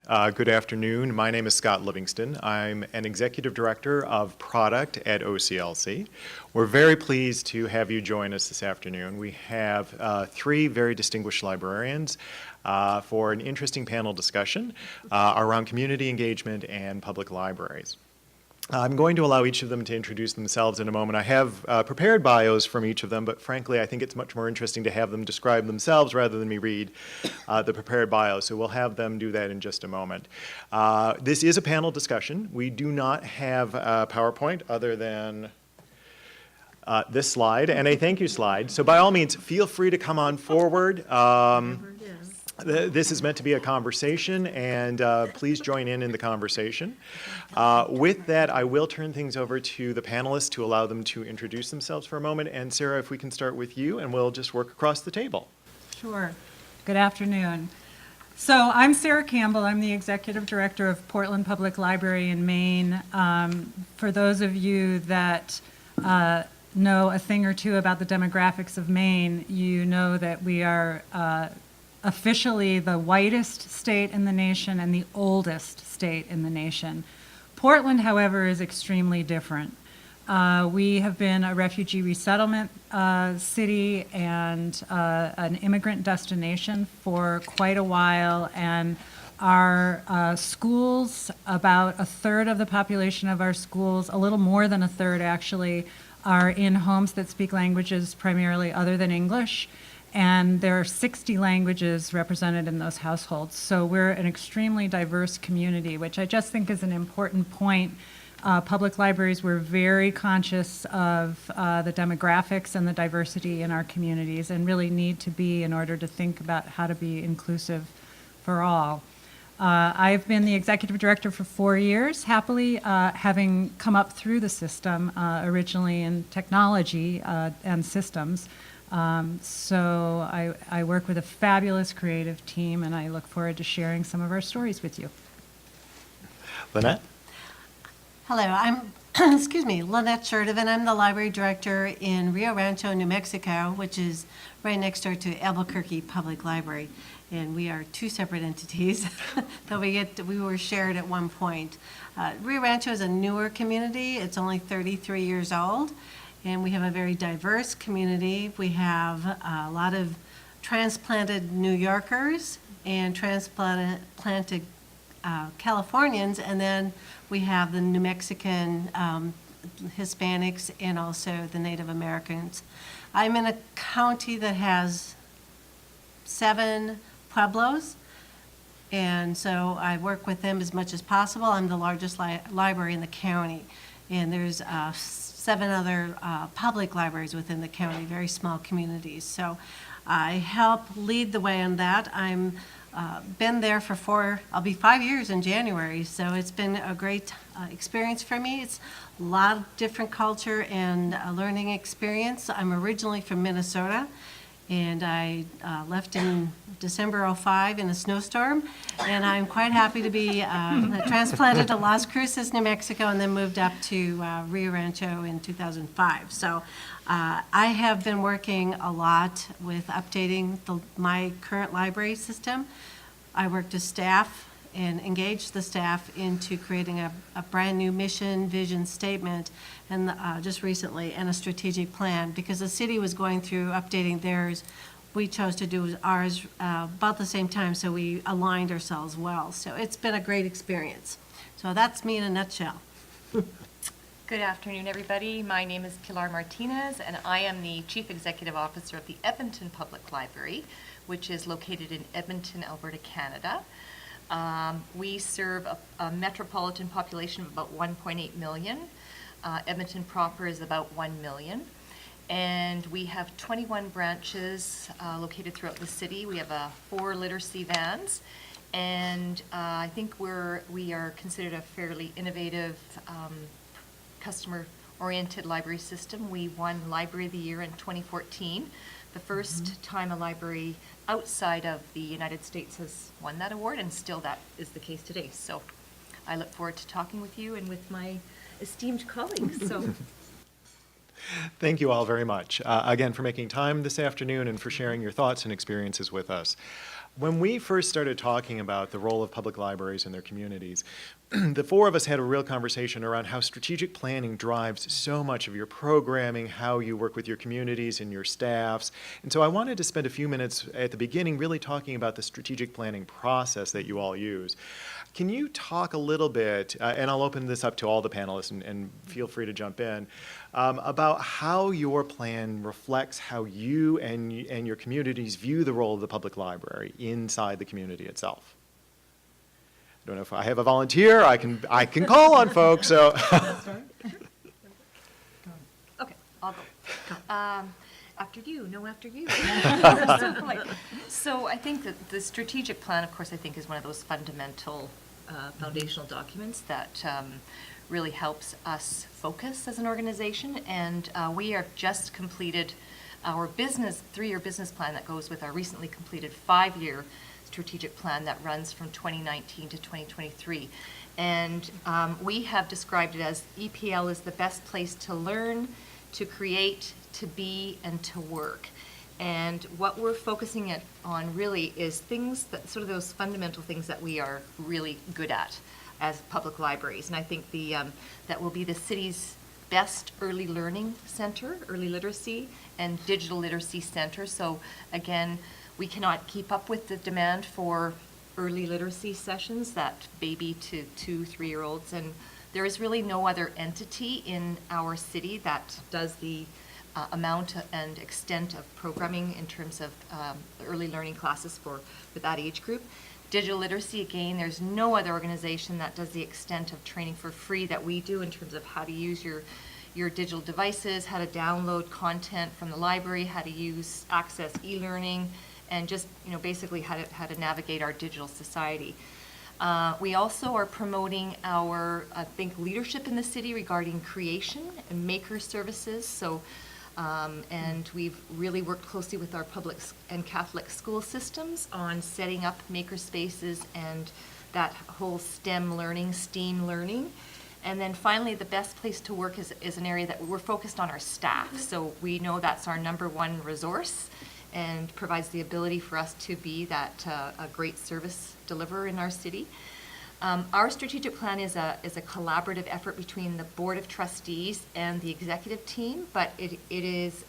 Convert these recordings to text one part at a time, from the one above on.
Good afternoon. My name is Scott Livingston. I'm an Executive Director of Product at OCLC. We're very pleased to have you join us this afternoon. We have three very distinguished librarians for an interesting panel discussion around community engagement and public libraries. I'm going to allow each of them to introduce themselves in a moment. I have prepared bios from each of them, but frankly, I think it's much more interesting to have them describe themselves rather than me read the prepared bio. So we'll have them do that in just a moment. This is a panel discussion. We do not have a PowerPoint other than this slide and a thank you slide. So by all means, feel free to come on forward. This is meant to be a conversation, and please join in the conversation. With that, I will turn things over to the panelists to allow them to introduce themselves for a moment. And Sarah, if we can start with you, and we'll just work across the table. Sure. Good afternoon. So I'm Sarah Campbell. I'm the Executive Director of Portland Public Library in Maine. For those of you that know a thing or two about the demographics of Maine, you know that we are officially the whitest state in the nation and the oldest state in the nation. Portland, however, is extremely different. We have been a refugee resettlement city and an immigrant destination for quite a while, and our schools, about a third of the population of our schools, a little more than a third actually, are in homes that speak languages primarily other than English. And there are 60 languages represented in those households. So we're an extremely diverse community, which I just think is an important point. Public libraries, we're very conscious of the demographics and the diversity in our communities and really need to be in order to think about how to be inclusive for all. I've been the executive director for 4 years, happily, having come up through the system, originally in technology and systems. So I work with a fabulous creative team, and I look forward to sharing some of our stories with you. Lynette? Hello, I'm Lynette Shurtevant. I'm the library director in Rio Rancho, New Mexico, which is right next door to Albuquerque Public Library. And we are two separate entities, though we were shared at one point. Rio Rancho is a newer community. It's only 33 years old. And we have a very diverse community. We have a lot of transplanted New Yorkers and transplanted Californians, and then we have the New Mexican Hispanics and also the Native Americans. I'm in a county that has 7 pueblos, and so I work with them as much as possible. I'm the largest library in the county, and there's 7 other public libraries within the county, very small communities. So I help lead the way on that. I'm been there for I'll be 5 years in January, so it's been a great experience for me. It's a lot of different culture and a learning experience. I'm originally from Minnesota, and I left in December '05 in a snowstorm, and I'm quite happy to be transplanted to Las Cruces, New Mexico, and then moved up to Rio Rancho in 2005. So I have been working a lot with updating my current library system. I worked with staff and engaged the staff into creating a brand new mission, vision statement, and just recently, and a strategic plan, because the city was going through updating theirs. We chose to do ours about the same time, so we aligned ourselves well. So it's been a great experience. So that's me in a nutshell. Good afternoon, everybody. My name is Kilar Martinez, and I am the Chief Executive Officer of the Edmonton Public Library, which is located in Edmonton, Alberta, Canada. We serve a metropolitan population of about 1.8 million. Edmonton proper is about 1 million. And we have 21 branches located throughout the city. We have 4 literacy vans. And I think we are considered a fairly innovative, customer-oriented library system. We won Library of the Year in 2014. The first time a library outside of the United States has won that award, and still that is the case today. So I look forward to talking with you and with my esteemed colleagues. So Thank you all very much, again, for making time this afternoon and for sharing your thoughts and experiences with us. When we first started talking about the role of public libraries in their communities, the four of us had a real conversation around how strategic planning drives so much of your programming, how you work with your communities and your staffs. And so I wanted to spend a few minutes at the beginning really talking about the strategic planning process that you all use. Can you talk a little bit, and I'll open this up to all the panelists and feel free to jump in, about how your plan reflects how you and your communities view the role of the public library inside the community itself? I don't know if I have a volunteer. I can call on folks. So. Okay, I'll go. After you, no, after you. So polite. So I think that the strategic plan, of course, I think is one of those fundamental foundational documents that really helps us focus as an organization. And we have just completed our three-year business plan that goes with our recently completed 5-year strategic plan that runs from 2019 to 2023. And we have described it as EPL is the best place to learn, to create, to be, and to work. And what we're focusing on really is things that, sort of those fundamental things that we are really good at as public libraries. And I think that will be the city's best early learning center, early literacy, and digital literacy center. So again, we cannot keep up with the demand for early literacy sessions, that baby to 2-3-year-olds. And there is really no other entity in our city that does the amount and extent of programming in terms of early learning classes for that age group. Digital literacy, again, there's no other organization that does the extent of training for free that we do in terms of how to use your digital devices, how to download content from the library, how to access e-learning, and just basically how to navigate our digital society. We also are promoting our, I think, leadership in the city regarding creation and maker services. So, and we've really worked closely with our public and Catholic school systems on setting up maker spaces and that whole STEM learning, STEAM learning. And then finally, the best place to work is an area that we're focused on our staff. So we know that's our #1 resource and provides the ability for us to be that a great service deliverer in our city. Our strategic plan is a collaborative effort between the Board of Trustees and the executive team, but it is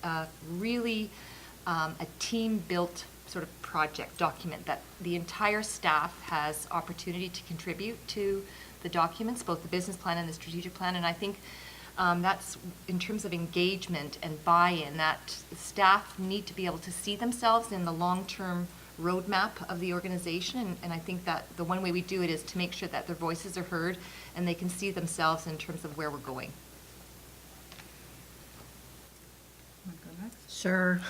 really a team-built sort of project document that the entire staff has opportunity to contribute to the documents, both the business plan and the strategic plan. And I think that's in terms of engagement and buy-in, that staff need to be able to see themselves in the long-term roadmap of the organization. And I think that the one way we do it is to make sure that their voices are heard and they can see themselves in terms of where we're going. Sure.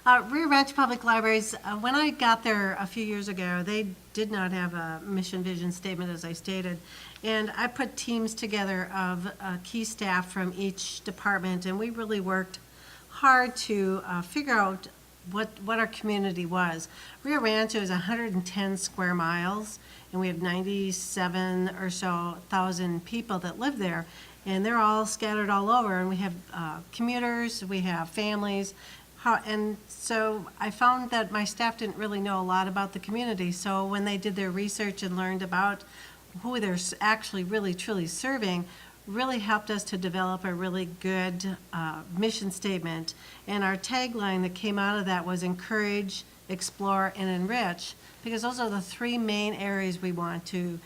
Rio Rancho Public Libraries, when I got there a few years ago, they did not have a mission vision statement, as I stated. And I put teams together of key staff from each department, and we really worked hard to figure out what our community was. Rio Rancho is 110 square miles, and we have 97 or so thousand people that live there. And they're all scattered all over, and we have commuters, we have families. And so I found that my staff didn't really know a lot about the community. So when they did their research and learned about who they're actually really truly serving, really helped us to develop a really good mission statement. And our tagline that came out of that was encourage, explore, and enrich, because those are the 3 main areas we want to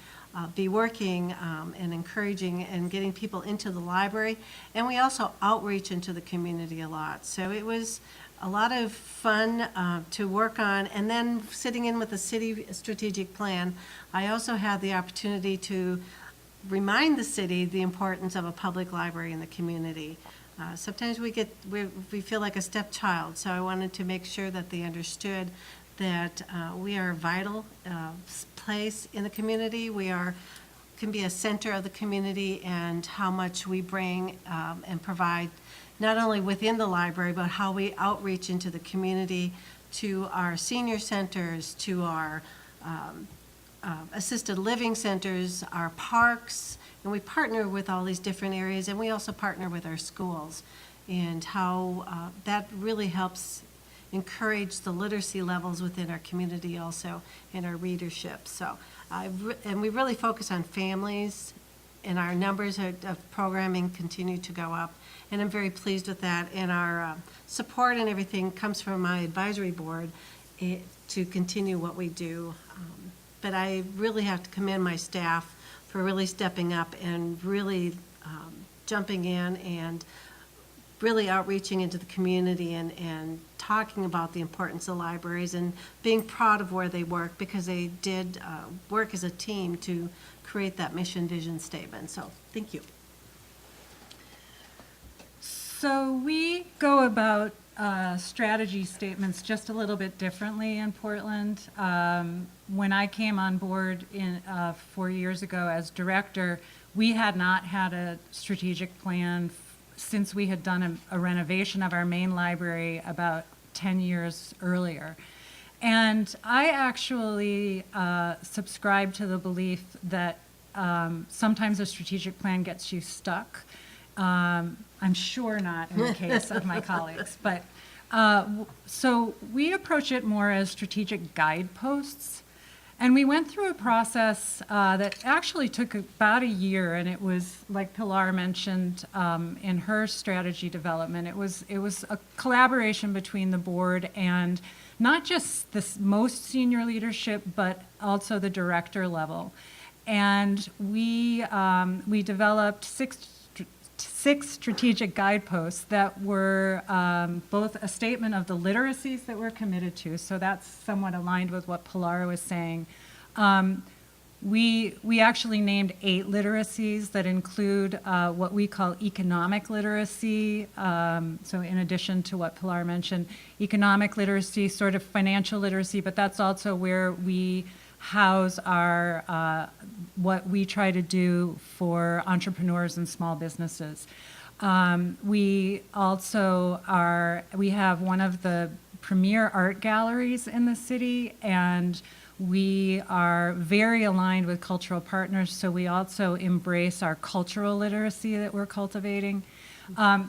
be working and encouraging and getting people into the library. And we also outreach into the community a lot. So it was a lot of fun to work on. And then sitting in with the city strategic plan, I also had the opportunity to remind the city the importance of a public library in the community. Sometimes we feel like a stepchild, so I wanted to make sure that they understood that we are a vital place in the community. We can be a center of the community, and how much we bring and provide not only within the library, but how we outreach into the community to our senior centers, to our assisted living centers, our parks, And we partner with all these different areas, and we also partner with our schools, and how that really helps encourage the literacy levels within our community also, and our readership. So, and we really focus on families, and our numbers of programming continue to go up, and I'm very pleased with that. And our support and everything comes from my advisory board to continue what we do. But I really have to commend my staff for really stepping up and really jumping in and really outreaching into the community and talking about the importance of libraries and being proud of where they work, because they did work as a team to create that mission vision statement. So thank you. So we go about strategy statements just a little bit differently in Portland. When I came on board 4 years ago as director, we had not had a strategic plan since we had done a renovation of our main library about 10 years earlier. And I actually subscribe to the belief that sometimes a strategic plan gets you stuck. I'm sure not in the case of my colleagues, but so we approach it more as strategic guideposts. And we went through a process that actually took about a year, and it was, like Pilar mentioned in her strategy development, it was a collaboration between the board and not just the most senior leadership, but also the director level. And we developed six strategic guideposts that were both a statement of the literacies that we're committed to, so that's somewhat aligned with what Pilar was saying. We actually named 8 literacies that include what we call economic literacy. So in addition to what Pilar mentioned, economic literacy, sort of financial literacy, but that's also where we house our what we try to do for entrepreneurs and small businesses. We also we have one of the premier art galleries in the city, and we are very aligned with cultural partners, so we also embrace our cultural literacy that we're cultivating.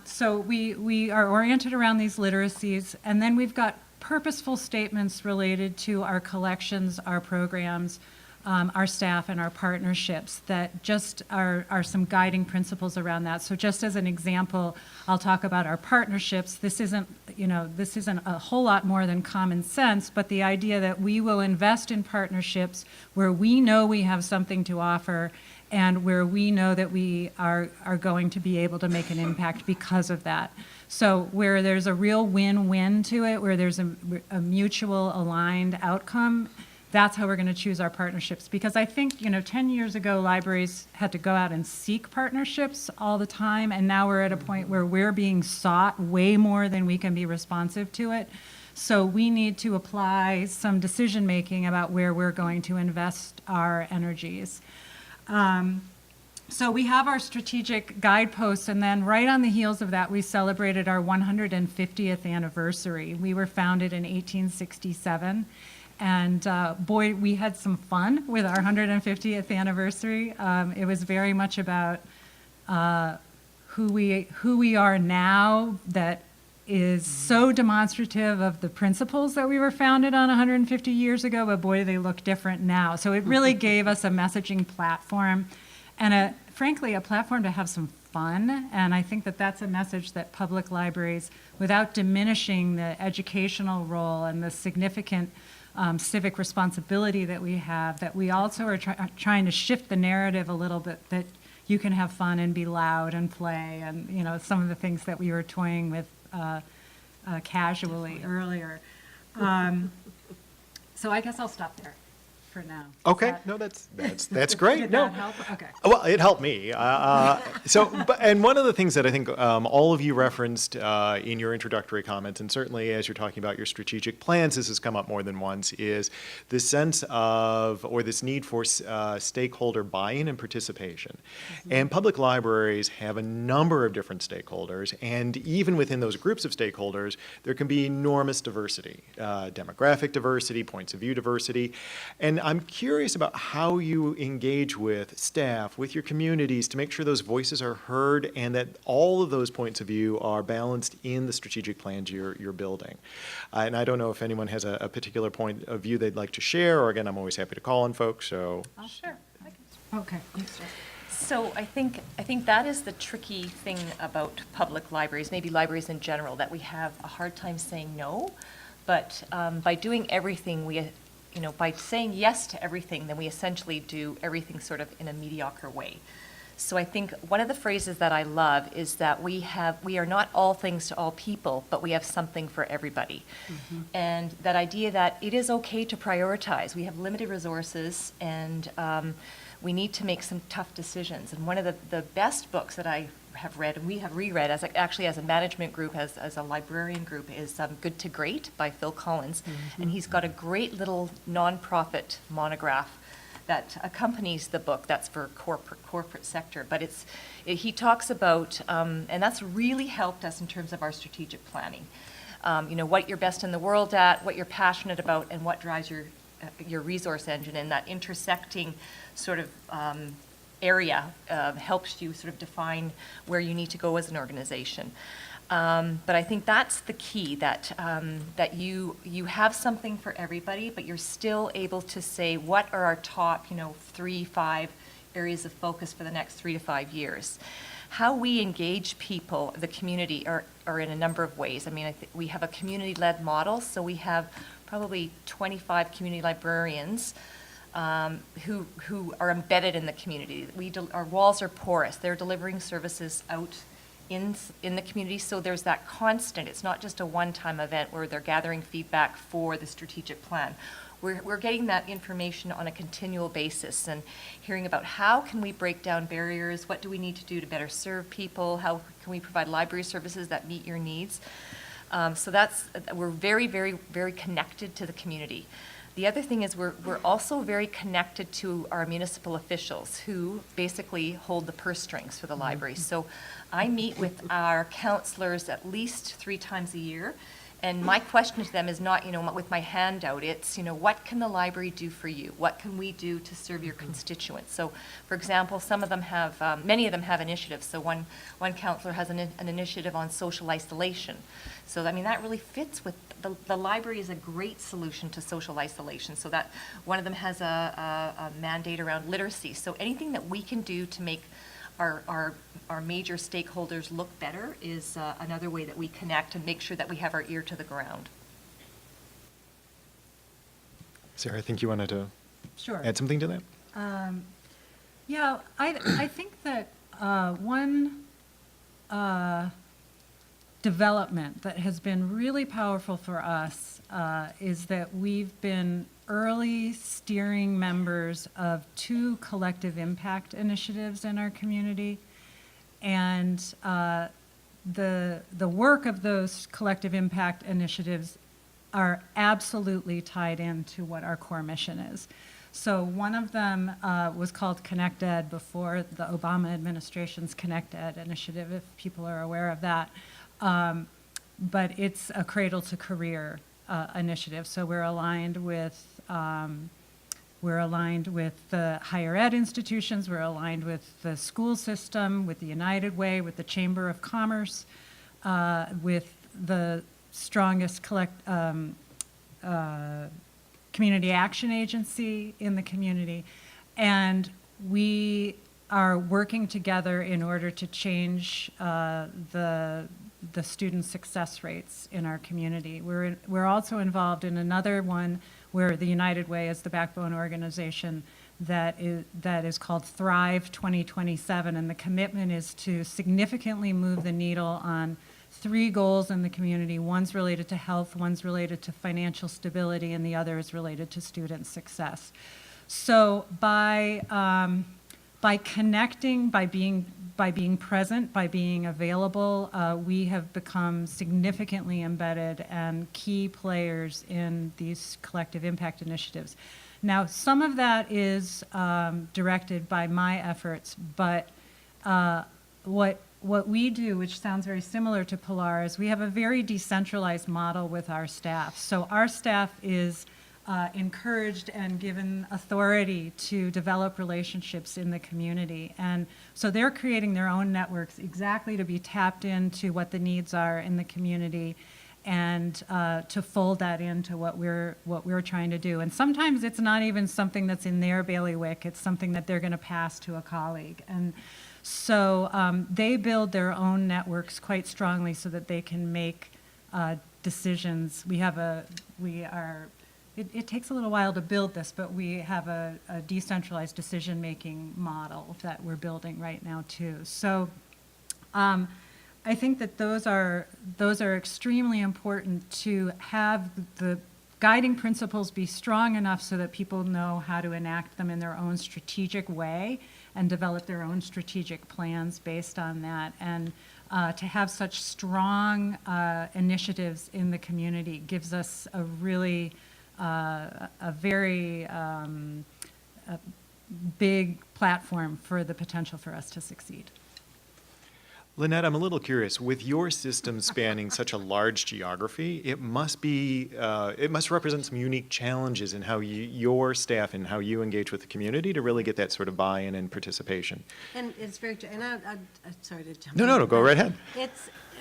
So we are oriented around these literacies, and then we've got purposeful statements related to our collections, our programs, our staff, and our partnerships that just are some guiding principles around that. So just as an example, I'll talk about our partnerships. This isn't a whole lot more than common sense, but the idea that we will invest in partnerships where we know we have something to offer and where we know that we are going to be able to make an impact because of that. So where there's a real win-win to it, where there's a mutual aligned outcome, that's how we're going to choose our partnerships. Because I think, 10 years ago, libraries had to go out and seek partnerships all the time, and now we're at a point where we're being sought way more than we can be responsive to it. So we need to apply some decision-making about where we're going to invest our energies. So we have our strategic guideposts, and then right on the heels of that, we celebrated our 150th anniversary. We were founded in 1867, and boy, we had some fun with our 150th anniversary. It was very much about who we are now, that is so demonstrative of the principles that we were founded on 150 years ago, but boy, they look different now. So it really gave us a messaging platform and frankly, a platform to have some fun. And I think that that's a message that public libraries, without diminishing the educational role and the significant civic responsibility that we have, that we also are trying to shift the narrative a little bit, that you can have fun and be loud and play, and some of the things that we were toying with casually earlier. So I guess I'll stop there for now. Okay, no, that's great. Did No, that help? Okay. well, it helped me. And one of the things that I think all of you referenced in your introductory comments, and certainly as you're talking about your strategic plans, this has come up more than once, is this sense of, or this need for stakeholder buy-in and participation. Mm-hmm. And public libraries have a number of different stakeholders, and even within those groups of stakeholders, there can be enormous diversity, demographic diversity, points of view diversity. And I'm curious about how you engage with staff, with your communities, to make sure those voices are heard and that all of those points of view are balanced in the strategic plans you're building. And I don't know if anyone has a particular point of view they'd like to share, or again, I'm always happy to call on folks, so. Sure. I can Okay. So I think that is the tricky thing about public libraries, maybe libraries in general, that we have a hard time saying no. But by doing everything, by saying yes to everything, then we essentially do everything sort of in a mediocre way. So I think one of the phrases that I love is that we are not all things to all people, but we have something for everybody. Mm-hmm. And that idea that it is okay to prioritize. We have limited resources, and we need to make some tough decisions. And one of the best books that I have read, and we have reread as a management group, as a librarian group, is Good to Great by Phil Collins. Mm-hmm. And he's got a great little nonprofit monograph that accompanies the book. That's for corporate sector. But he talks about, and that's really helped us in terms of our strategic planning. What you're best in the world at, what you're passionate about, and what drives your resource engine, and that intersecting sort of area helps you sort of define where you need to go as an organization. But I think that's the key, that you have something for everybody, but you're still able to say, what are our top 3-5 areas of focus for the next 3 to 5 years? How we engage people, the community, are in a number of ways. I mean, I think we have a community-led model, so we have probably 25 community librarians who are embedded in the community. Our walls are porous. They're delivering services out in the community, so there's that constant. It's not just a one-time event where they're gathering feedback for the strategic plan. We're getting that information on a continual basis and hearing about how can we break down barriers, what do we need to do to better serve people, how can we provide library services that meet your needs. So we're very, very, very connected to the community. The other thing is we're also very connected to our municipal officials, who basically hold the purse strings for the library. So I meet with our counselors at least 3 times a year, and my question to them is not, with my hand out, it's, what can the library do for you? What can we do to serve your constituents? So, for example, many of them have initiatives. So one counselor has an initiative on social isolation. So, that really fits with the library is a great solution to social isolation. So that one of them has a mandate around literacy. So anything that we can do to make our major stakeholders look better is another way that we connect and make sure that we have our ear to the ground. Sarah, I think you wanted to Sure. add something to that? Yeah, I think that one development that has been really powerful for us is that we've been early steering members of 2 collective impact initiatives in our community. And the work of those collective impact initiatives are absolutely tied into what our core mission is. So one of them was called Connect Ed before the Obama administration's Connect Ed initiative, if people are aware of that. But it's a cradle to career initiative. So we're aligned with the higher ed institutions, we're aligned with the school system, with the United Way, with the Chamber of Commerce, with the strongest community action agency in the community. And we are working together in order to change the student success rates in our community. We're also involved in another one where the United Way is the backbone organization that is called Thrive 2027, and the commitment is to significantly move the needle on 3 goals in the community. One's related to health, one's related to financial stability, and the other is related to student success. So by connecting, by being present, by being available, we have become significantly embedded and key players in these collective impact initiatives. Now, some of that is directed by my efforts, but what we do, which sounds very similar to Pilar, is we have a very decentralized model with our staff. So our staff is encouraged and given authority to develop relationships in the community. And so they're creating their own networks exactly to be tapped into what the needs are in the community and to fold that into what we're trying to do. And sometimes it's not even something that's in their bailiwick, it's something that they're going to pass to a colleague. And so they build their own networks quite strongly so that they can make decisions. It takes a little while to build this, but we have a decentralized decision-making model that we're building right now too. So I think that those are extremely important to have the guiding principles be strong enough so that people know how to enact them in their own strategic way and develop their own strategic plans based on that. And to have such strong initiatives in the community gives us a really a very big platform for the potential for us to succeed. Lynette, I'm a little curious. With your system spanning such a large geography, it must represent some unique challenges in how your staff and how you engage with the community to really get that sort of buy-in and participation. And it's very, and I'm sorry to jump No, in, go right ahead.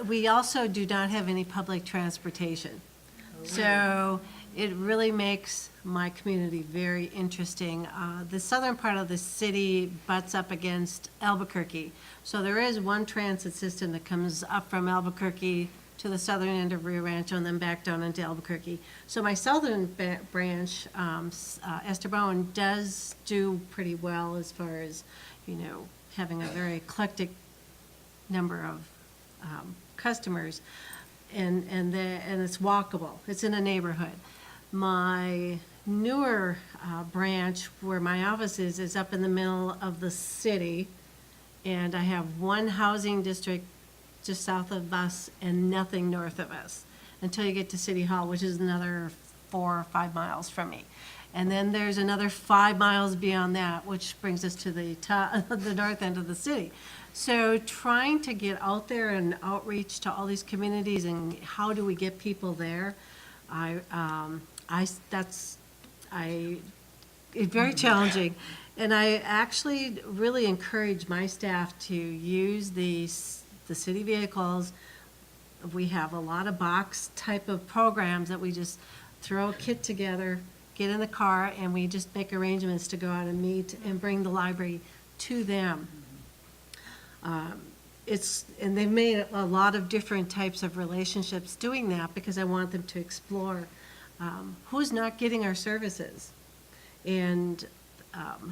We also do not have any public transportation. So it really makes my community very interesting. The southern part of the city butts up against Albuquerque. So there is one transit system that comes up from Albuquerque to the southern end of Rio Rancho and then back down into Albuquerque. So my southern branch, Esteban, does do pretty well as far as, having a very eclectic number of customers. And it's walkable. It's in a neighborhood. My newer branch, where my office is up in the middle of the city, and I have one housing district just south of us and nothing north of us until you get to City Hall, which is another 4 or 5 miles from me. And then there's another 5 miles beyond that, which brings us to the north end of the city. So trying to get out there and outreach to all these communities and how do we get people there, it's very challenging. And I actually really encourage my staff to use the city vehicles. We have a lot of box type of programs that we just throw a kit together, get in the car, and we just make arrangements to go out and meet and bring the library to them. And they've made a lot of different types of relationships doing that because I want them to explore who's not getting our services and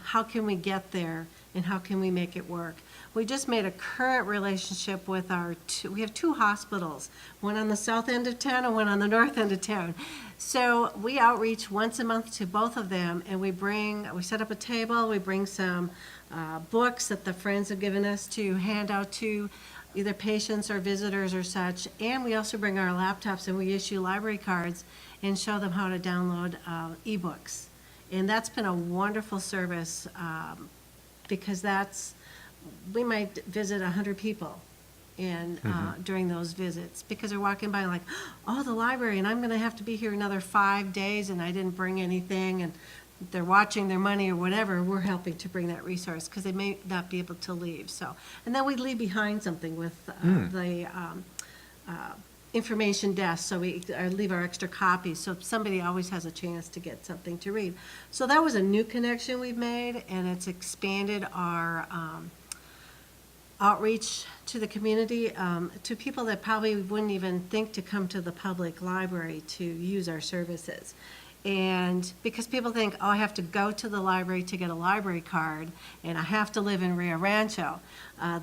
how can we get there and how can we make it work. We just made a current relationship with we have 2 hospitals, one on the south end of town and one on the north end of town. So we outreach once a month to both of them, and we set up a table, we bring some books that the friends have given us to hand out to either patients or visitors or such, and we also bring our laptops and we issue library cards and show them how to download ebooks. And that's been a wonderful service because we might visit 100 people and during those visits because they're walking by like, oh, the library, and I'm going to have to be here another 5 days and I didn't bring anything, and they're watching their money or whatever. We're helping to bring that resource because they may not be able to leave. So, and then we leave behind something with the information desk, so we leave our extra copies so somebody always has a chance to get something to read. So that was a new connection we've made, and it's expanded our outreach to the community, to people that probably wouldn't even think to come to the public library to use our services. And because people think, oh, I have to go to the library to get a library card, and I have to live in Rio Rancho.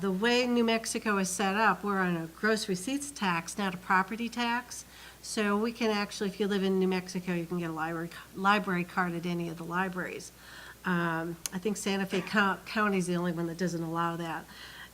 The way New Mexico is set up, we're on a gross receipts tax, not a property tax. So we can actually, if you live in New Mexico, you can get a library card at any of the libraries. I think Santa Fe County is the only one that doesn't allow that.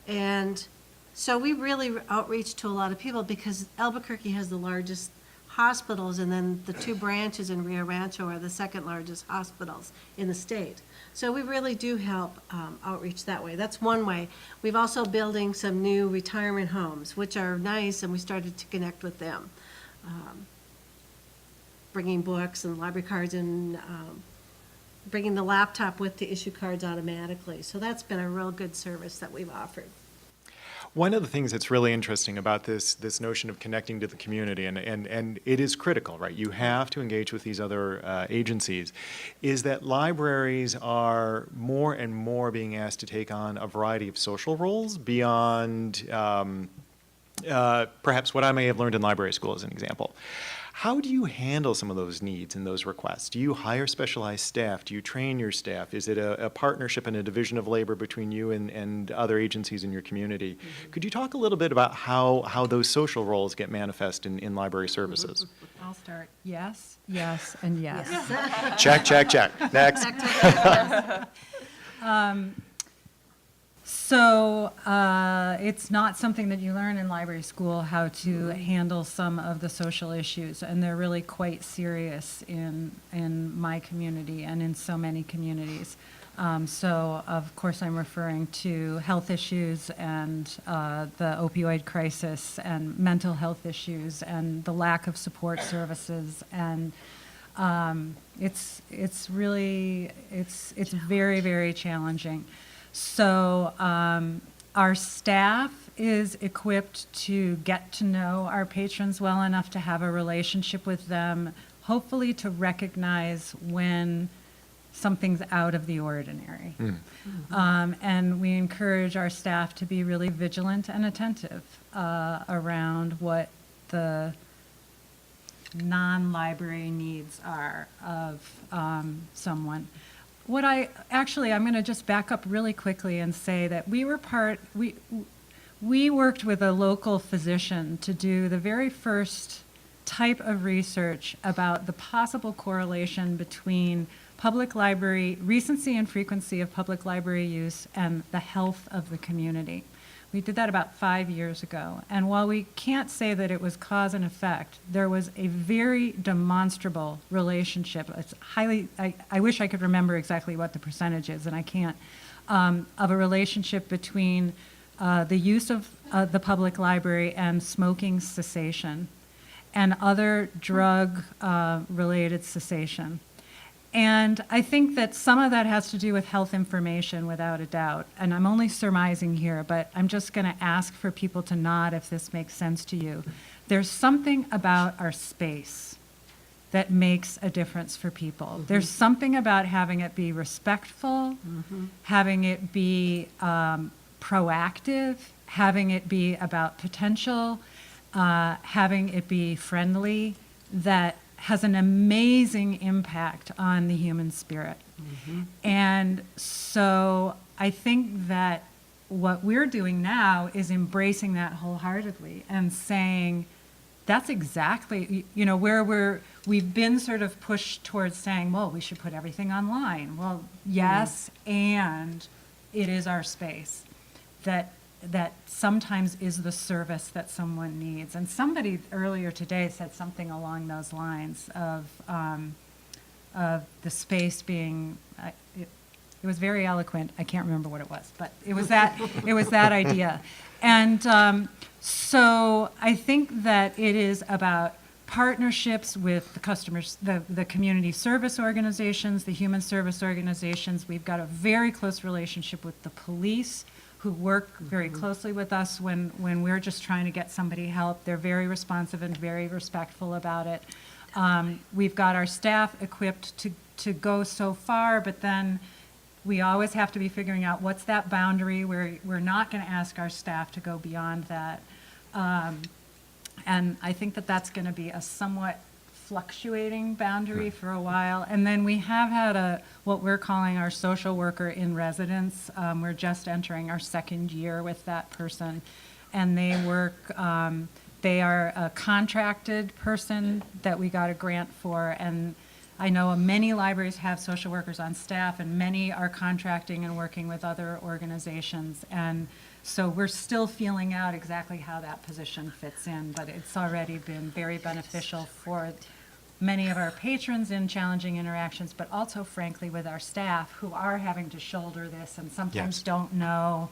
And so we really outreach to a lot of people because Albuquerque has the largest hospitals, and then the 2 branches in Rio Rancho are the second largest hospitals in the state. So we really do help outreach that way. That's one way. We've also building some new retirement homes, which are nice, and we started to connect with them. bringing books and library cards and bringing the laptop with to issue cards automatically. So that's been a real good service that we've offered. One of the things that's really interesting about this notion of connecting to the community, and it is critical, right? You have to engage with these other agencies, is that libraries are more and more being asked to take on a variety of social roles beyond perhaps what I may have learned in library school, as an example. How do you handle some of those needs and those requests? Do you hire specialized staff? Do you train your staff? Is it a partnership and a division of labor between you and other agencies in your community? Could you talk a little bit about how those social roles get manifest in library services? I'll start. Yes, yes, and yes. Check, check, check. Next. So it's not something that you learn in library school, how to handle some of the social issues, and they're really quite serious in my community and in so many communities. So of course I'm referring to health issues and the opioid crisis and mental health issues and the lack of support services, and it's very, very challenging. So our staff is equipped to get to know our patrons well enough to have a relationship with them, hopefully to recognize when something's out of the ordinary. And we encourage our staff to be really vigilant and attentive around what the non-library needs are of someone. I'm going to just back up really quickly and say that we worked with a local physician to do the very first type of research about the possible correlation between public library, recency and frequency of public library use, and the health of the community. We did that about 5 years ago. And while we can't say that it was cause and effect, there was a very demonstrable relationship. It's I wish I could remember exactly what the percentage is, and I can't, of a relationship between the use of the public library and smoking cessation and other drug-related cessation. And I think that some of that has to do with health information, without a doubt. And I'm only surmising here, but I'm just going to ask for people to nod if this makes sense to you. There's something about our space that makes a difference for people. There's something about having it be respectful, having it be proactive, having it be about potential, having it be friendly, that has an amazing impact on the human spirit. And so I think that what we're doing now is embracing that wholeheartedly and saying, that's exactly, where we've been sort of pushed towards saying, well, we should put everything online. Well, yes, and it is our space that sometimes is the service that someone needs. And somebody earlier today said something along those lines of the space being, it was very eloquent. I can't remember what it was, but it was that idea. And so I think that it is about partnerships with the customers, the community service organizations, the human service organizations. We've got a very close relationship with the police, who work very closely with us when we're just trying to get somebody help. They're very responsive and very respectful about it. We've got our staff equipped to go so far, but then we always have to be figuring out what's that boundary where we're not going to ask our staff to go beyond that. And I think that that's going to be a somewhat fluctuating boundary for a while. And then we have had what we're calling our social worker in residence. We're just entering our second year with that person. And they they are a contracted person that we got a grant for. And I know many libraries have social workers on staff, and many are contracting and working with other organizations. And so we're still feeling out exactly how that position fits in, but it's already been very beneficial for many of our patrons in challenging interactions, but also, frankly, with our staff who are having to shoulder this and sometimes don't know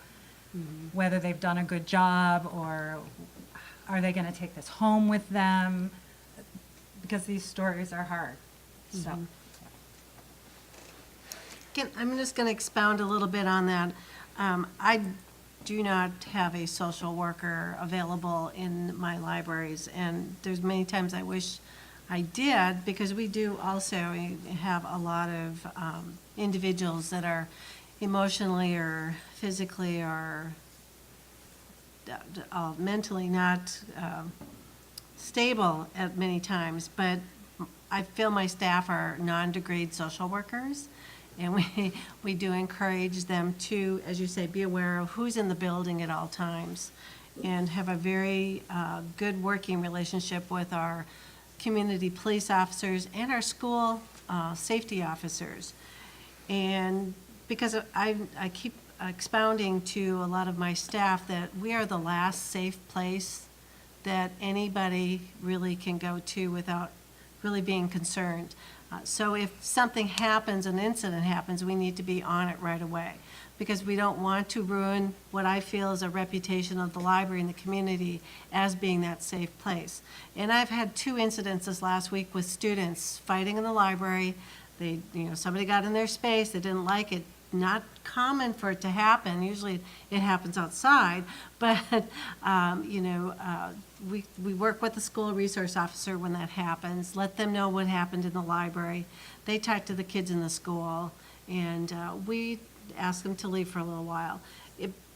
whether they've done a good job or are they going to take this home with them, because these stories are hard. So, I'm just going to expound a little bit on that. I do not have a social worker available in my libraries, and there's many times I wish I did, because we do also have a lot of individuals that are emotionally or physically or mentally not stable at many times, but I feel my staff are non-degrade social workers, and we do encourage them to, as you say, be aware of who's in the building at all times, and have a very good working relationship with our community police officers and our school safety officers. And because I keep expounding to a lot of my staff that we are the last safe place that anybody really can go to without really being concerned. So if something happens, an incident happens, we need to be on it right away, because we don't want to ruin what I feel is a reputation of the library in the community as being that safe place. And I've had 2 incidents this last week with students fighting in the library. Somebody got in their space, they didn't like it. Not common for it to happen. Usually it happens outside, but we work with the school resource officer when that happens, let them know what happened in the library. They talk to the kids in the school, and we ask them to leave for a little while.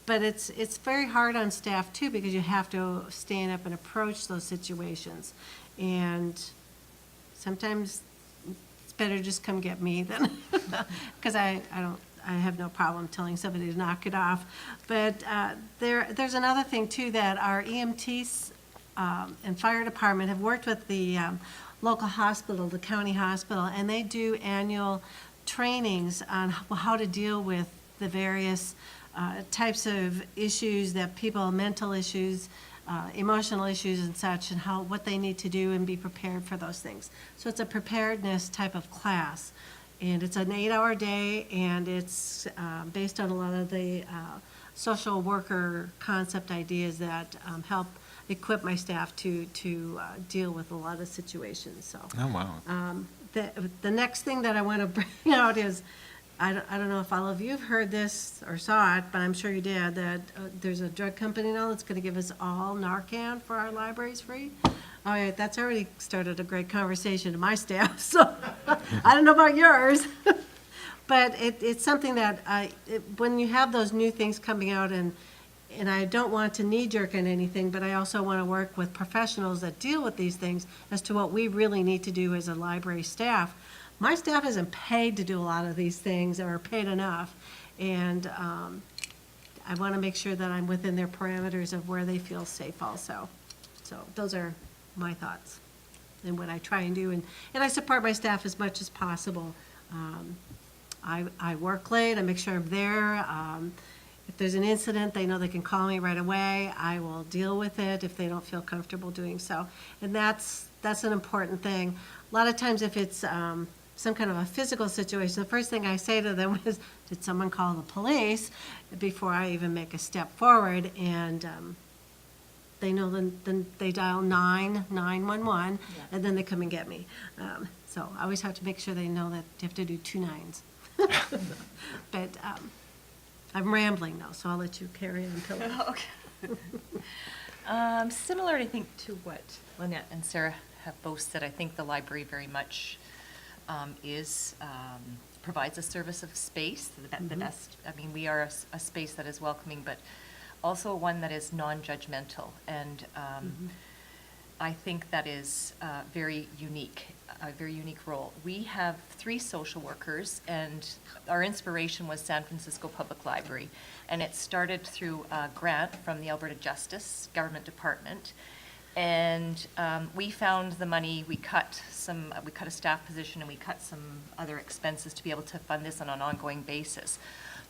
But it's very hard on staff too, because you have to stand up and approach those situations. And sometimes it's better just come get me than, because I have no problem telling somebody to knock it off. But there's another thing too, that our EMTs and fire department have worked with the local hospital, the county hospital, and they do annual trainings on how to deal with the various types of issues that people, mental issues, emotional issues and such, and what they need to do and be prepared for those things. So it's a preparedness type of class. And it's an 8-hour day, and it's based on a lot of the social worker concept ideas that help equip my staff to deal with a lot of situations. So, Oh, wow. the next thing that I want to bring out is, I don't know if all of you have heard this or saw it, but I'm sure you did, that there's a drug company now that's going to give us all Narcan for our libraries free. Oh, yeah, that's already started a great conversation to my staff, so I don't know about yours. But it's something that when you have those new things coming out, and I don't want to knee-jerk on anything, but I also want to work with professionals that deal with these things as to what we really need to do as a library staff. My staff isn't paid to do a lot of these things, or paid enough, and I want to make sure that I'm within their parameters of where they feel safe also. So those are my thoughts and what I try and do, and I support my staff as much as possible. I work late, I make sure I'm there. If there's an incident, they know they can call me right away. I will deal with it if they don't feel comfortable doing so. And that's an important thing. A lot of times if it's some kind of a physical situation, the first thing I say to them is, did someone call the police, before I even make a step forward? And they know, then they dial 911, and then they come and get me. So I always have to make sure they know that you have to do 2 9s. But I'm rambling now, so I'll let you carry on, Pilar. Okay. Similar, I think, to what Lynette and Sarah have both said, I think the library very much provides a service of space, the best. I mean, we are a space that is welcoming, but also one that is non-judgmental, and I think that is very unique, a very unique role. We have 3 social workers, and our inspiration was San Francisco Public Library, and it started through a grant from the Alberta Justice Government Department, and we found the money. We cut a staff position, and we cut some other expenses to be able to fund this on an ongoing basis.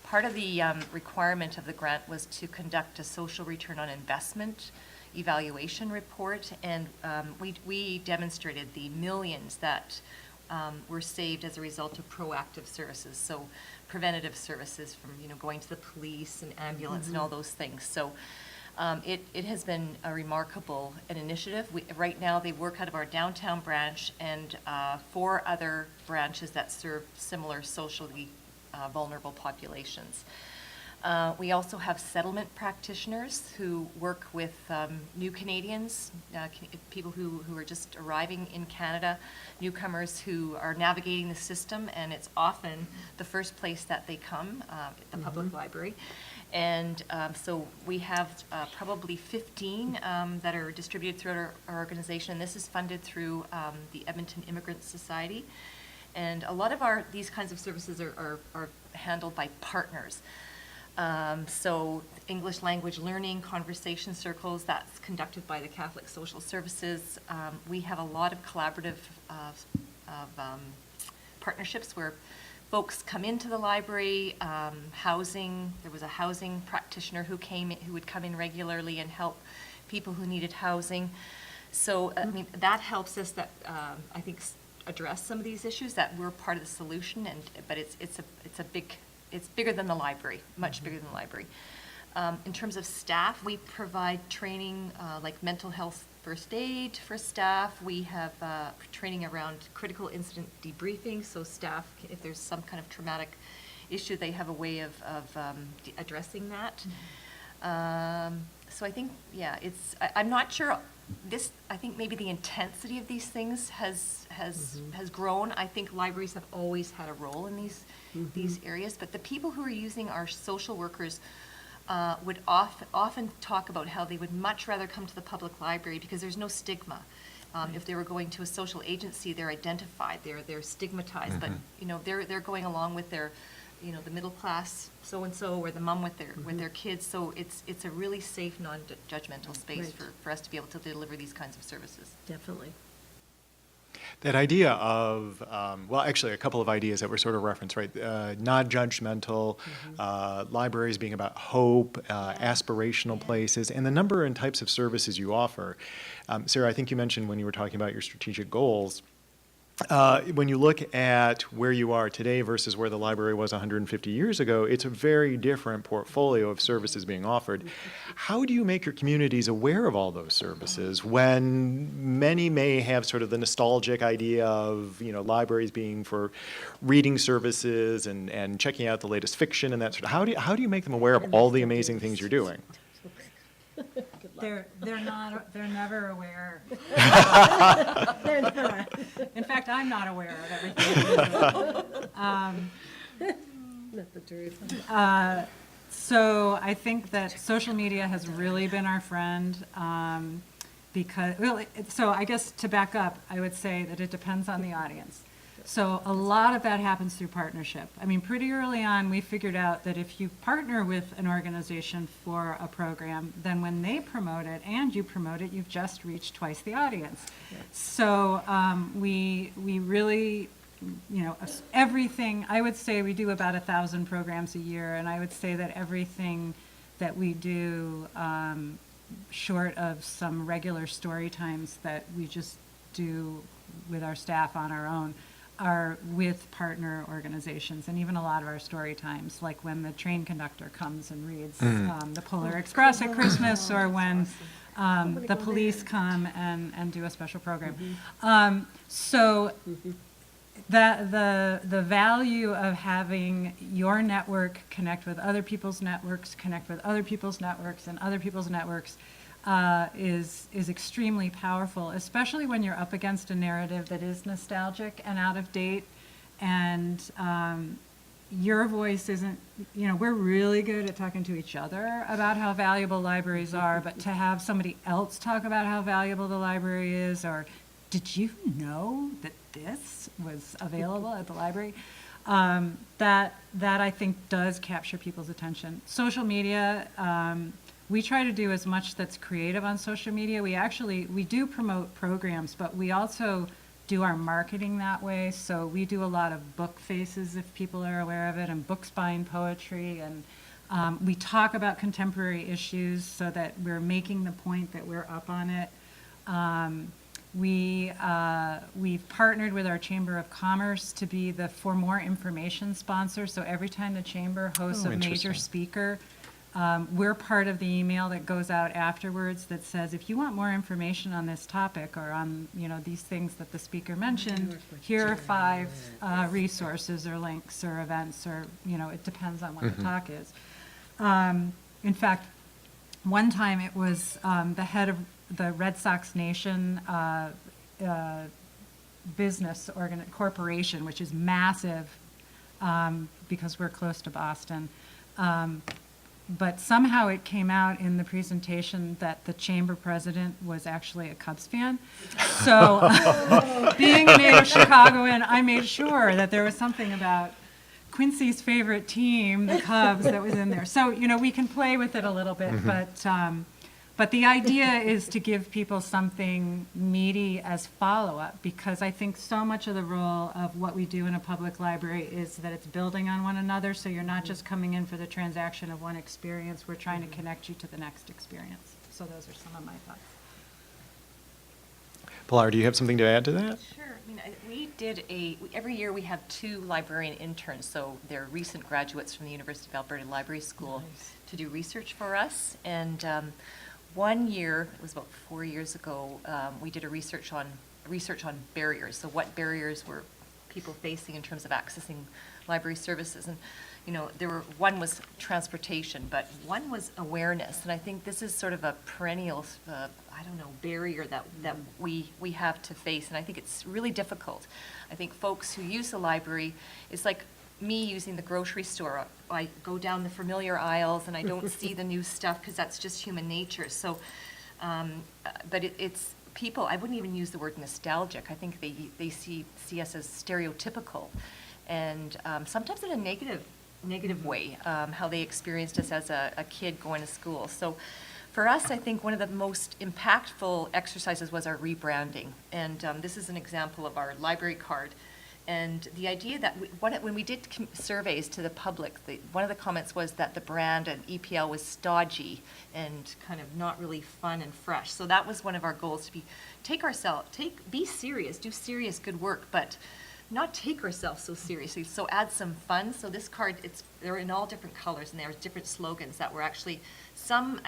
Part of the requirement of the grant was to conduct a social return on investment evaluation report, and we demonstrated the millions that were saved as a result of proactive services, so preventative services from going to the police and ambulance and all those things. So It has been a remarkable an initiative. Right now, they work out of our downtown branch and 4 other branches that serve similar socially vulnerable populations. We also have settlement practitioners who work with new Canadians, people who are just arriving in Canada, newcomers who are navigating the system, and it's often the first place that they come, the public library. And so we have probably 15 that are distributed throughout our organization. This is funded through the Edmonton Immigrant Society. And a lot of these kinds of services are handled by partners. So English language learning, conversation circles, that's conducted by the Catholic Social Services. We have a lot of collaborative partnerships where folks come into the library, housing. There was a housing practitioner who would come in regularly and help people who needed housing. So, I mean, that helps us I think, address some of these issues, that we're part of the solution, but it's bigger than the library, much bigger than the library. In terms of staff, we provide training like mental health first aid for staff. We have training around critical incident debriefing, so staff, if there's some kind of traumatic issue, they have a way of addressing that. So I think, yeah, I'm not sure. I think maybe the intensity of these things has grown. I think libraries have always had a role in these areas, but the people who are using our social workers would often talk about how they would much rather come to the public library because there's no stigma. If they were going to a social agency, they're identified, they're stigmatized, but they're going along with their, the middle class so-and-so or the mom with their kids. So it's a really safe, non-judgmental space for us to be able to deliver these kinds of services. Definitely. That idea of, well, actually, a couple of ideas that were sort of referenced, right? Non-judgmental, libraries being about hope, aspirational places, and the number and types of services you offer. Sarah, I think you mentioned when you were talking about your strategic goals, when you look at where you are today versus where the library was 150 years ago, it's a very different portfolio of services being offered. How do you make your communities aware of all those services when many may have sort of the nostalgic idea of, libraries being for reading services and checking out the latest fiction and that sort of, how do you make them aware of all the amazing things you're doing? They're never aware. They're not. In fact, I'm not aware of everything. Not the truth. So I think that social media has really been our friend because, so I guess to back up, I would say that it depends on the audience. So a lot of that happens through partnership. I mean, pretty early on, we figured out that if you partner with an organization for a program, then when they promote it and you promote it, you've just reached twice the audience. Yeah. So we really, everything, I would say we do about 1,000 programs a year, and I would say that everything that we do, short of some regular story times that we just do with our staff on our own, are with partner organizations, and even a lot of our story times, like when the train conductor comes and reads the Polar Express at Christmas, or when the police come and do a special program. So that the value of having your network connect with other people's networks, connect with other people's networks and other people's networks, is extremely powerful, especially when you're up against a narrative that is nostalgic and out of date, and your voice isn't, we're really good at talking to each other about how valuable libraries are, but to have somebody else talk about how valuable the library is, or did you know that this was available at the library? That I think does capture people's attention. Social media, we try to do as much that's creative on social media. We do promote programs, but we also do our marketing that way. So we do a lot of book faces, if people are aware of it, and books buying poetry. And we talk about contemporary issues so that we're making the point that we're up on it. We've partnered with our Chamber of Commerce to be the For More Information sponsor. So every time the Chamber hosts a major speaker, We're part of the email that goes out afterwards that says, if you want more information on this topic or on, these things that the speaker mentioned, here are 5 resources or links or events or, it depends on what the talk is. In fact, one time it was the head of the Red Sox Nation corporation, which is massive because we're close to Boston. But somehow it came out in the presentation that the chamber president was actually a Cubs fan. So being a native Chicagoan, I made sure that there was something about Quincy's favorite team, the Cubs, that was in there. So, we can play with it a little bit, but the idea is to give people something meaty as follow-up, because I think so much of the role of what we do in a public library is that it's building on one another, so you're not just coming in for the transaction of one experience, we're trying to connect you to the next experience. So those are some of my thoughts. Pilar, do you have something to add to that? Sure. We did every year we have 2 librarian interns, so they're recent graduates from the University of Alberta Library School to do research for us. And one year, it was about 4 years ago, we did a research on barriers. So what barriers were people facing in terms of accessing library services? And one was transportation, but one was awareness. And I think this is sort of a perennial, barrier that we have to face. And I think it's really difficult. I think folks who use the library, it's like me using the grocery store. I go down the familiar aisles and I don't see the new stuff because that's just human nature. So, but it's people, I wouldn't even use the word nostalgic. I think they see us as stereotypical, and sometimes in a negative way, how they experienced us as a kid going to school. So for us, I think one of the most impactful exercises was our rebranding. And this is an example of our library card. And the idea that when we did surveys to the public, one of the comments was that the brand and EPL was stodgy and kind of not really fun and fresh. So that was one of our goals, to be serious, do serious good work, but not take ourselves so seriously. So add some fun. So this card, they're in all different colors, and there's different slogans that were some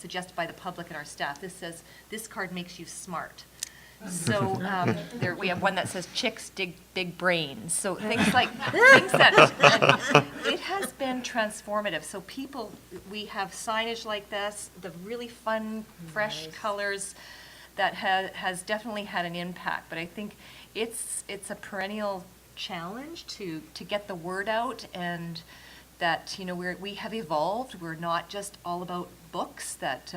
suggested by the public and our staff. This says, "This card makes you smart." So we have one that says, "Chicks dig big brains." So things that it has been transformative. So we have signage like this, the really fun, fresh colors that has definitely had an impact. But I think it's a perennial challenge to get the word out, and that we have evolved. We're not just all about books. That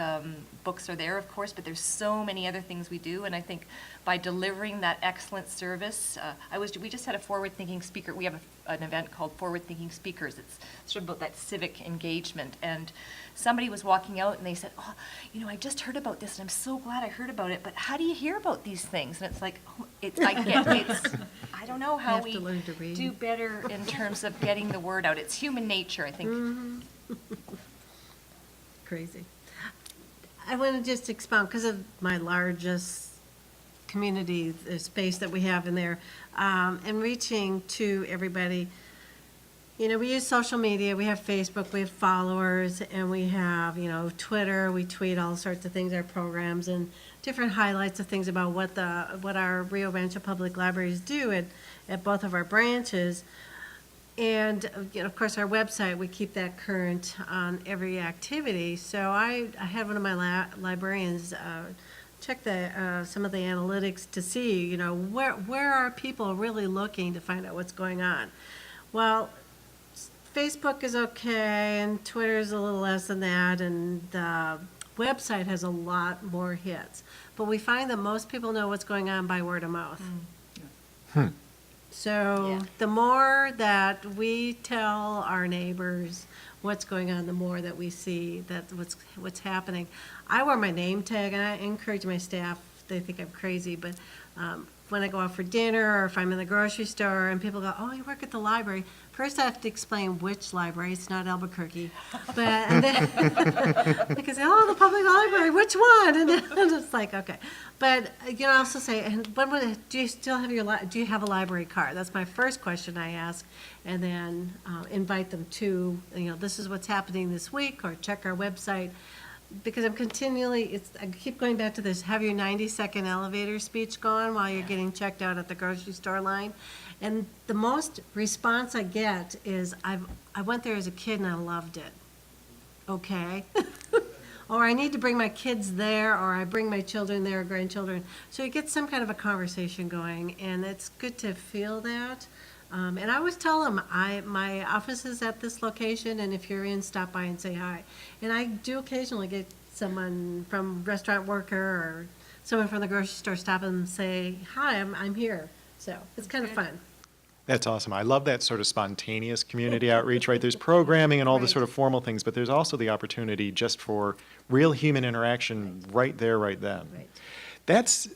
books are there, of course, but there's so many other things we do. And I think by delivering that excellent service, we just had a forward-thinking speaker. We have an event called Forward Thinking Speakers. It's sort of about that civic engagement. And somebody was walking out and they said, "Oh, I just heard about this, and I'm so glad I heard about it. But how do you hear about these things?" And it's like, I don't know how we do better in terms of getting the word out. It's human nature, I think. Mm-hmm. Crazy. I want to just expound, because of my largest community, the space that we have in there, and reaching to everybody. We use social media. We have Facebook, we have followers, and we have, Twitter. We tweet all sorts of things, our programs, and different highlights of things about what our Rio Rancho Public Libraries do at both of our branches. And, of course, our website, we keep that current on every activity. So I had one of my librarians check some of the analytics to see, where are people really looking to find out what's going on. Well, Facebook is okay, and Twitter is a little less than that, and the website has a lot more hits. But we find that most people know what's going on by word of mouth. So the more that we tell our neighbors what's going on, the more that we see that what's happening. I wear my name tag, and I encourage my staff. They think I'm crazy, but when I go out for dinner or if I'm in the grocery store and people go, oh, you work at the library. First, I have to explain which library. It's not Albuquerque. But, and then they can say, oh, the public library, which one? And then it's like, okay. But, I also say, and do you still have do you have a library card? That's my first question I ask. And then invite them to, this is what's happening this week, or check our website. Because I'm continually, I keep going back to this, have your 90-second elevator speech going while you're getting checked out at the grocery store line. And the most response I get is, I went there as a kid and I loved it. Okay. Or I need to bring my kids there, or I bring my children there, or grandchildren. So you get some kind of a conversation going, and it's good to feel that. And I always tell them, my office is at this location, and if you're in, stop by and say hi. And I do occasionally get someone from restaurant worker or someone from the grocery store stop and say, hi, I'm here. So it's kind of fun. That's awesome. I love that sort of spontaneous community outreach, right? There's programming and all the Right. sort of formal things, but there's also the opportunity just for real human interaction right there, right then. Right. That's,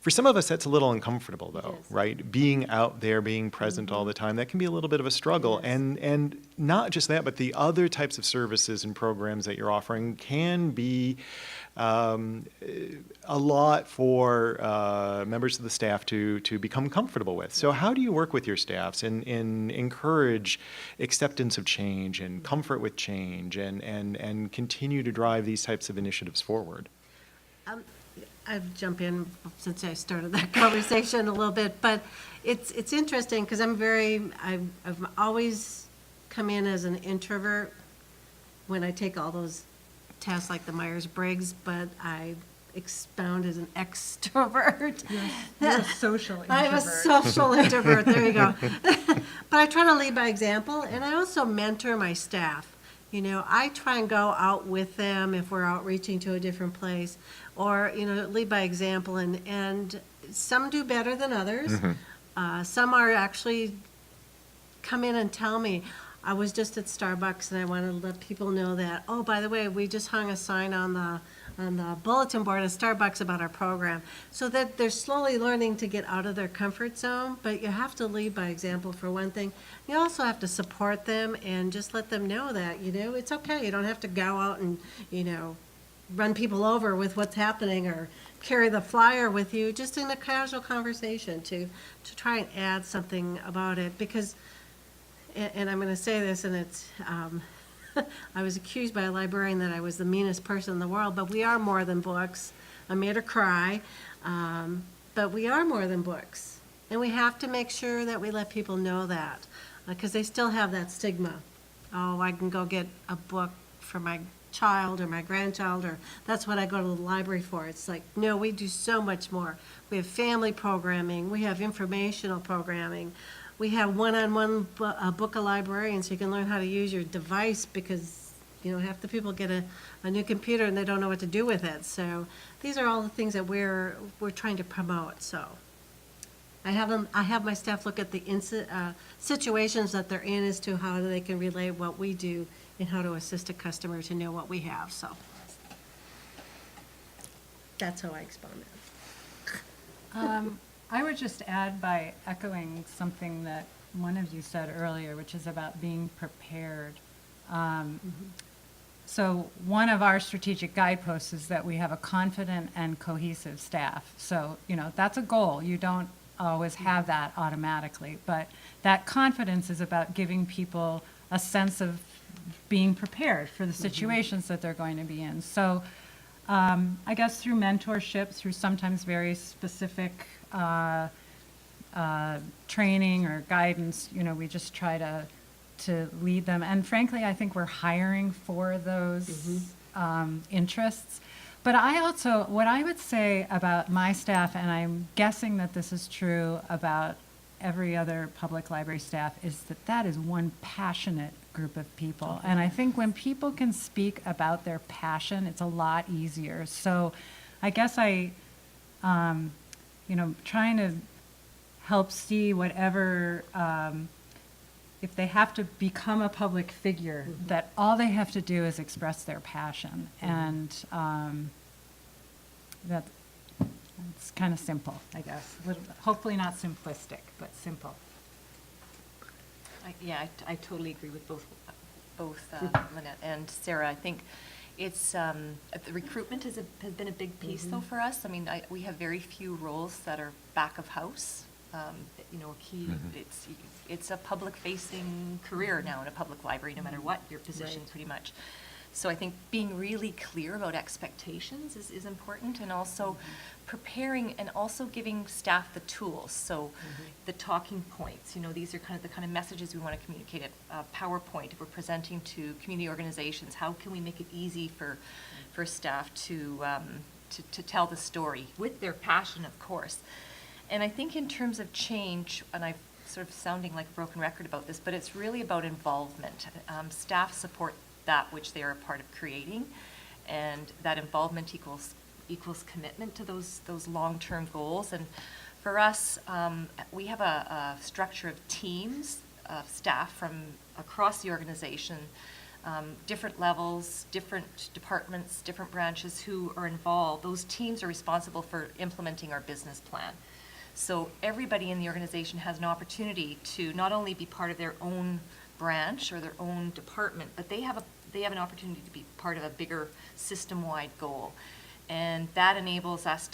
for some of us, that's a little uncomfortable, though, Yes. right? Being out there, being present all the time, that can be a little bit of a struggle. Yes. And not just that, but the other types of services and programs that you're offering can be a lot for members of the staff to become comfortable with. So how do you work with your staffs and encourage acceptance of change and comfort with change and continue to drive these types of initiatives forward? I've jumped in since I started that conversation a little bit, but it's interesting because I've always come in as an introvert when I take all those tests like the Myers-Briggs, but I expound as an extrovert. You're a social introvert. I'm a social introvert, there you go. But I try to lead by example, and I also mentor my staff. I try and go out with them if we're outreaching to a different place, or, lead by example, and some do better than others. Some are actually come in and tell me, I was just at Starbucks and I want to let people know that, oh, by the way, we just hung a sign on the bulletin board at Starbucks about our program. So that they're slowly learning to get out of their comfort zone, but you have to lead by example for one thing. You also have to support them and just let them know that, it's okay. You don't have to go out and, run people over with what's happening or carry the flyer with you, just in a casual conversation to try and add something about it. Because, and I'm going to say this, and it's, I was accused by a librarian that I was the meanest person in the world, but we are more than books. I made her cry, but we are more than books. And we have to make sure that we let people know that, because they still have that stigma. Oh, I can go get a book for my child or my grandchild, or that's what I go to the library for. It's like, no, we do so much more. We have family programming, we have informational programming, we have one-on-one book a librarian so you can learn how to use your device, because half the people get a new computer and they don't know what to do with it. So these are all the things that we're trying to promote. So I have my staff look at the situations that they're in as to how they can relate what we do and how to assist a customer to know what we have. So that's how I expound it. I would just add by echoing something that one of you said earlier, which is about being prepared. So one of our strategic guideposts is that we have a confident and cohesive staff. So, that's a goal. You don't always have that automatically, but that confidence is about giving people a sense of being prepared for the situations that they're going to be in. So I guess through mentorship, through sometimes very specific training or guidance, we just try to lead them. And frankly, I think we're hiring for those interests. But I also, what I would say about my staff, and I'm guessing that this is true about every other public library staff, is that is one passionate group of people. And I think when people can speak about their passion, it's a lot easier. So I guess trying to help see whatever, if they have to become a public figure, that all they have to do is express their passion. And It's kind of simple, I guess. Hopefully not simplistic, but simple. I totally agree with both Lynette and Sarah. I think it's, the recruitment has been a big piece though for us. I mean, we have very few roles that are back of house. It's a public-facing career now in a public library, no matter what your position, pretty much. So I think being really clear about expectations is important, and also preparing and also giving staff the tools. So the talking points, these are the kind of messages we want to communicate at PowerPoint. If we're presenting to community organizations, how can we make it easy for staff to tell the story with their passion, of course. And I think in terms of change, and I'm sort of sounding like a broken record about this, but it's really about involvement. Staff support that which they are a part of creating, and that involvement equals commitment to those long-term goals. And for us, we have a structure of teams of staff from across the organization, different levels, different departments, different branches who are involved. Those teams are responsible for implementing our business plan. So everybody in the organization has an opportunity to not only be part of their own branch or their own department, but they have an opportunity to be part of a bigger system-wide goal. And that enables us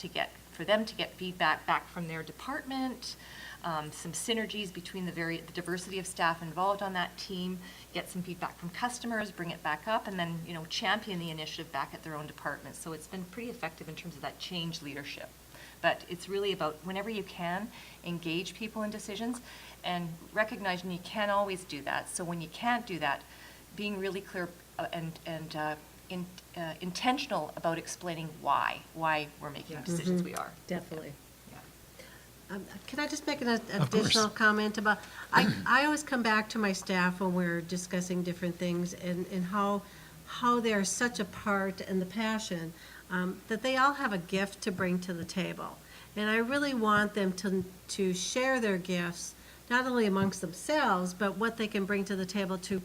for them to get feedback back from their department, some synergies between the diversity of staff involved on that team, get some feedback from customers, bring it back up, and then, champion the initiative back at their own department. So it's been pretty effective in terms of that change leadership. But it's really about, whenever you can, engage people in decisions and recognizing you can't always do that. So when you can't do that, being really clear and intentional about explaining why we're making the decisions we are. Definitely. Yeah. Can I just make an additional comment about, I always come back to my staff when we're discussing different things and how they're such a part, and the passion, that they all have a gift to bring to the table. And I really want them to share their gifts, not only amongst themselves, but what they can bring to the table to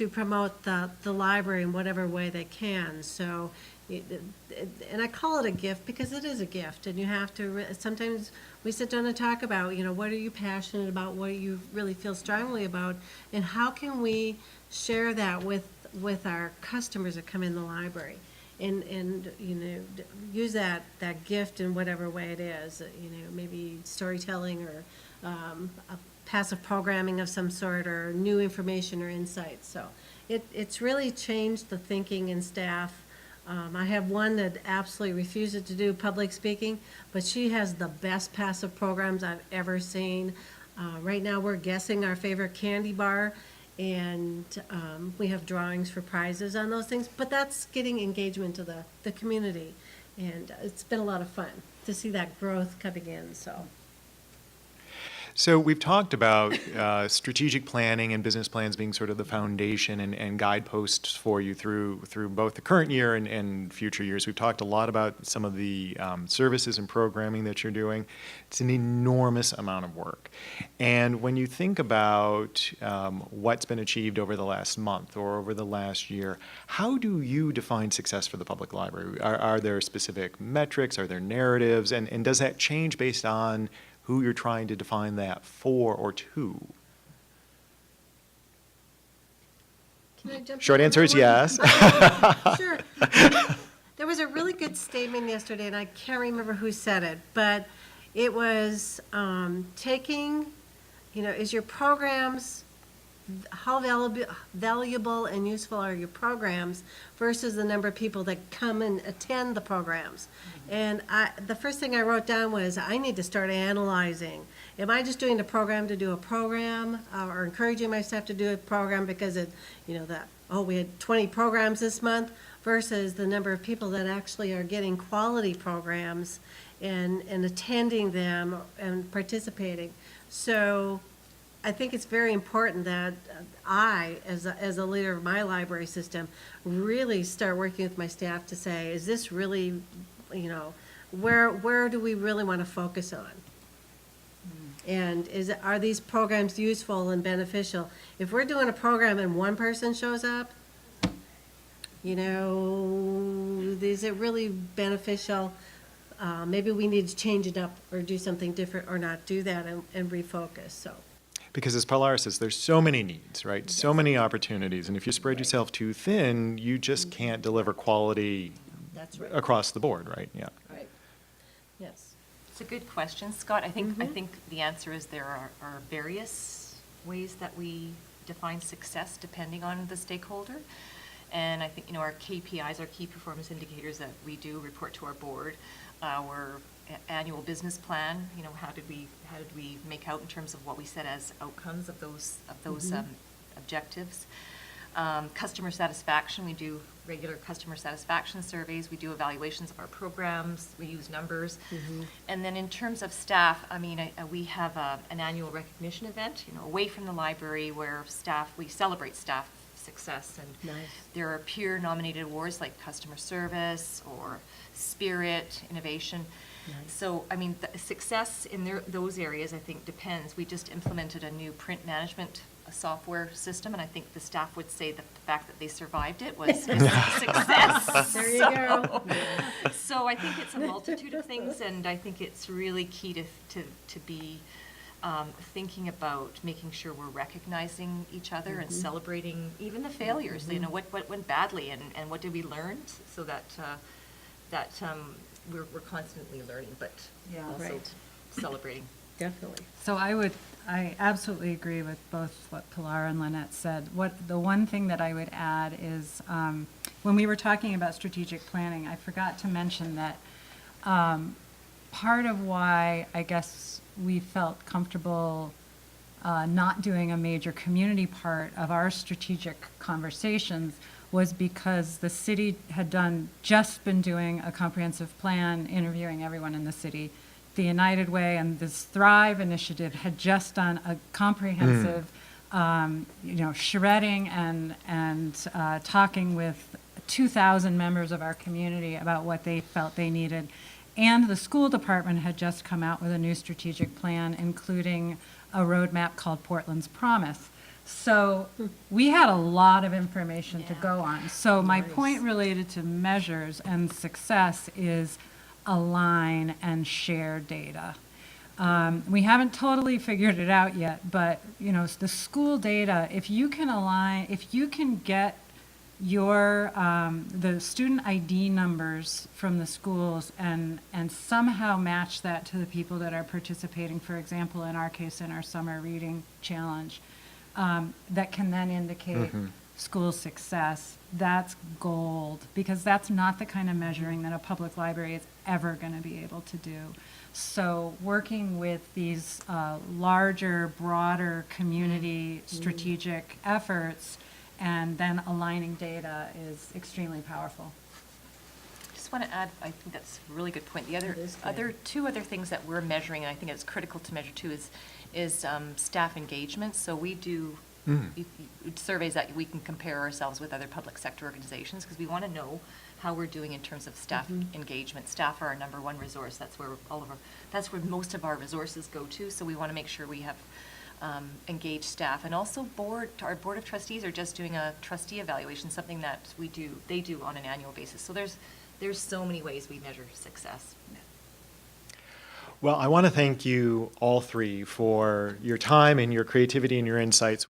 promote the library in whatever way they can. So, and I call it a gift because it is a gift, and you have to, sometimes we sit down and talk about, what are you passionate about, what do you really feel strongly about, and how can we share that with our customers that come in the library, and use that gift in whatever way it is, maybe storytelling or a passive programming of some sort, or new information or insights. So it's really changed the thinking in staff. I have one that absolutely refuses to do public speaking, but she has the best passive programs I've ever seen. Right now we're guessing our favorite candy bar, and we have drawings for prizes on those things, but that's getting engagement to the community, and it's been a lot of fun to see that growth coming in. So we've talked about strategic planning and business plans being sort of the foundation and guideposts for you through both the current year and future years. We've talked a lot about some of the services and programming that you're doing. It's an enormous amount of work. And when you think about what's been achieved over the last month or over the last year, how do you define success for the public library? Are there specific metrics? Are there narratives? And does that change based on who you're trying to define that for or to? Can I jump Short in on answer is that one? yes. Sure. There was a really good statement yesterday, and I can't remember who said it, but it was taking, is your programs, how valuable and useful are your programs versus the number of people that come and attend the programs. And the first thing I wrote down was, I need to start analyzing. Am I just doing the program to do a program, or encouraging my staff to do a program because we had 20 programs this month, versus the number of people that actually are getting quality programs and attending them and participating. So I think it's very important that I, as a leader of my library system, really start working with my staff to say, is this really, where do we really want to focus on? And are these programs useful and beneficial? If we're doing a program and one person shows up, is it really beneficial maybe we need to change it up or do something different or not do that and refocus, so. Because as Pilar says, there's so many needs, right? So many opportunities, and if you spread yourself too thin, you just can't deliver quality That's right. across the board, right? Yeah. Right. Yes. It's a good question, Scott. I think the answer is there are various ways that we define success depending on the stakeholder. And I think, our KPIs, our key performance indicators that we do report to our board, our annual business plan, how did we make out in terms of what we set as outcomes of those objectives. Customer satisfaction, we do regular customer satisfaction surveys, we do evaluations of our programs, we use numbers. And then in terms of staff, we have an annual recognition event, away from the library where we celebrate staff success. And Nice. there are peer-nominated awards like customer service or spirit, innovation. Nice. So, the success in those areas, I think, depends. We just implemented a new print management software system, and I think the staff would say that the fact that they survived it was a success. There you go. So I think it's a multitude of things, and I think it's really key to be thinking about making sure we're recognizing each other and celebrating even the failures. What went badly and what did we learn, so that we're constantly learning, but Yeah. also Right. celebrating. Definitely. So I absolutely agree with both what Pilar and Lynette said. The one thing that I would add is, when we were talking about strategic planning, I forgot to mention that part of why I guess we felt comfortable not doing a major community part of our strategic conversations was because the city had just been doing a comprehensive plan, interviewing everyone in the city. The United Way and this Thrive initiative had just done a comprehensive, shredding and talking with 2,000 members of our community about what they felt they needed. And the school department had just come out with a new strategic plan, including a roadmap called Portland's Promise. So we had a lot of information to go on. So my point related to measures and success is align and share data. We haven't totally figured it out yet, but the school data, if you can get the student ID numbers from the schools and somehow match that to the people that are participating, for example, in our case, in our summer reading challenge, that can then indicate school success, that's gold, because that's not the kind of measuring that a public library is ever going to be able to do. So working with these larger, broader community strategic efforts and then aligning data is extremely powerful. Just want to add, I think that's a really good point. The is good. two other things that we're measuring, and I think it's critical to measure too, is staff engagement. So we do surveys that we can compare ourselves with other public sector organizations, because we want to know how we're doing in terms of staff engagement. Staff are our number one resource. That's where most of our resources go to. So we want to make sure we have engaged staff, and also our board of trustees are just doing a trustee evaluation, something that they do on an annual basis. So there's so many ways we measure success. Well, I want to thank you all three for your time and your creativity and your insights.